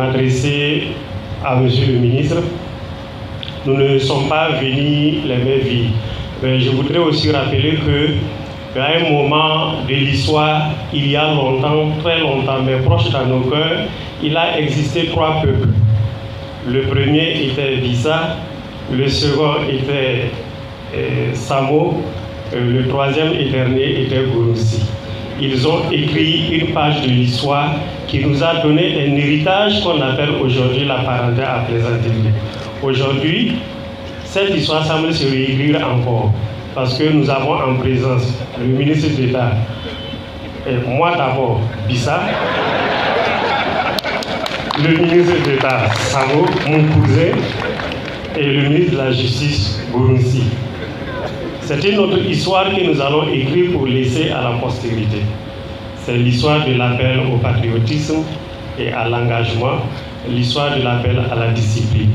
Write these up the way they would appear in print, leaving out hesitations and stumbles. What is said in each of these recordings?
m'adresser à Monsieur le ministre. Nous ne sommes pas venus les mains vides. Mais je voudrais aussi rappeler qu'à un moment de l'histoire, il y a longtemps, très longtemps, mais proche dans nos cœurs, il a existé 3 peuples. Le premier était Bissa, le second était Samo, le troisième et dernier était Gouroussi. Ils ont écrit une page de l'histoire qui nous a donné un héritage qu'on appelle aujourd'hui la parenté à plaisanterie. Aujourd'hui, cette histoire semble se réécrire encore parce que nous avons en présence le ministre d'État, et moi d'abord, Bissa, le ministre d'État, Samo, mon cousin, et le ministre de la Justice, Gouroussi. C'est une autre histoire que nous allons écrire pour laisser à la postérité. C'est l'histoire de l'appel au patriotisme et à l'engagement, l'histoire de l'appel à la discipline.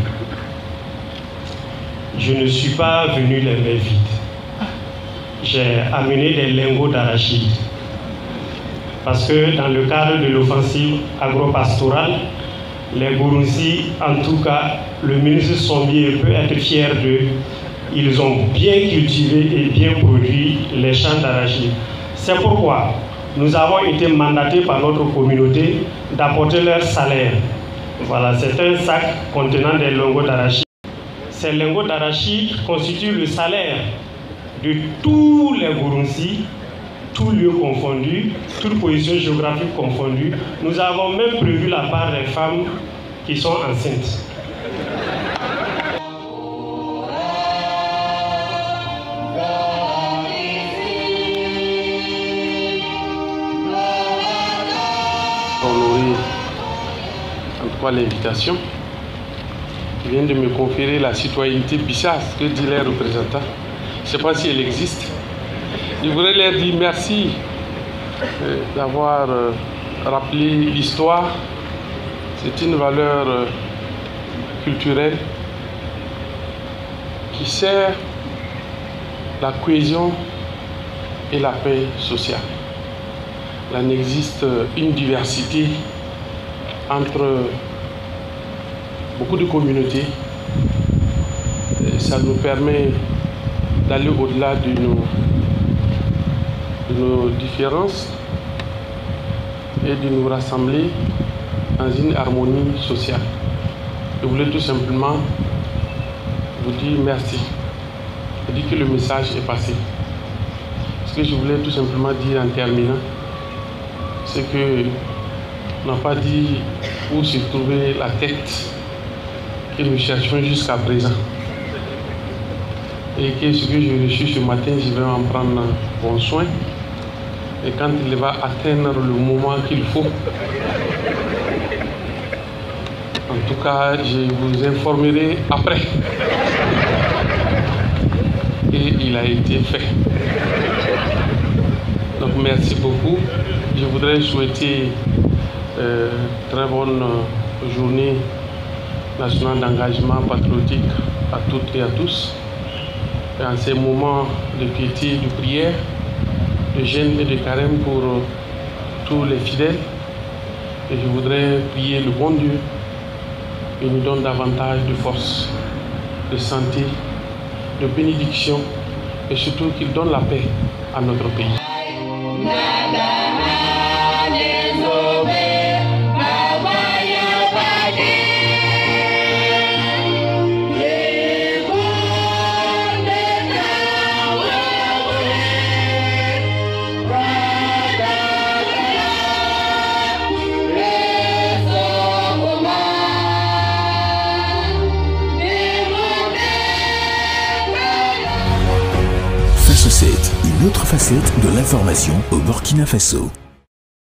Je ne suis pas venu les mains vides. J'ai amené des lingots d'arachide. Parce que dans le cadre de l'offensive agro-pastorale, les Gouroussi, en tout cas, le ministre Sombier peut être fier d'eux. Ils ont bien cultivé et bien produit les champs d'arachide. C'est pourquoi nous avons été mandatés par notre communauté d'apporter leur salaire. Voilà, c'est un sac contenant des lingots d'arachide. Ces lingots d'arachide constituent le salaire de tous les Gouroussi, tous lieux confondus, toute position géographique confondue. Nous avons même prévu la part des femmes qui sont enceintes. Honorer en tout cas l'invitation. Ils viennent de me conférer la citoyenneté bissasse, que dit les représentants. Je ne sais pas si elle existe. Je voudrais leur dire merci d'avoir rappelé l'histoire. C'est une valeur culturelle qui sert la cohésion et la paix sociale. Là, il existe une diversité entre beaucoup de communautés. Et ça nous permet d'aller au-delà de nos différences et de nous rassembler dans une harmonie sociale. Je voulais tout simplement vous dire merci. Je dis que le message est passé. Ce que je voulais tout simplement dire en terminant, c'est que on n'a pas dit où se trouvait la tête que nous cherchons jusqu'à présent. Et que ce que j'ai reçu ce matin, je vais en prendre bon soin. Et quand il va atteindre le moment qu'il faut, en tout cas, je vous informerai après. Et il a été fait. Donc merci beaucoup. Je voudrais souhaiter très bonne journée nationale d'engagement patriotique à toutes et à tous. Et en ces moments de piété, de prière, de jeûne et de carême pour tous les fidèles. Et je voudrais prier le bon Dieu et nous donne davantage de force, de santé, de bénédiction et surtout qu'il donne la paix à notre pays. Une autre facette de l'information au Burkina Faso.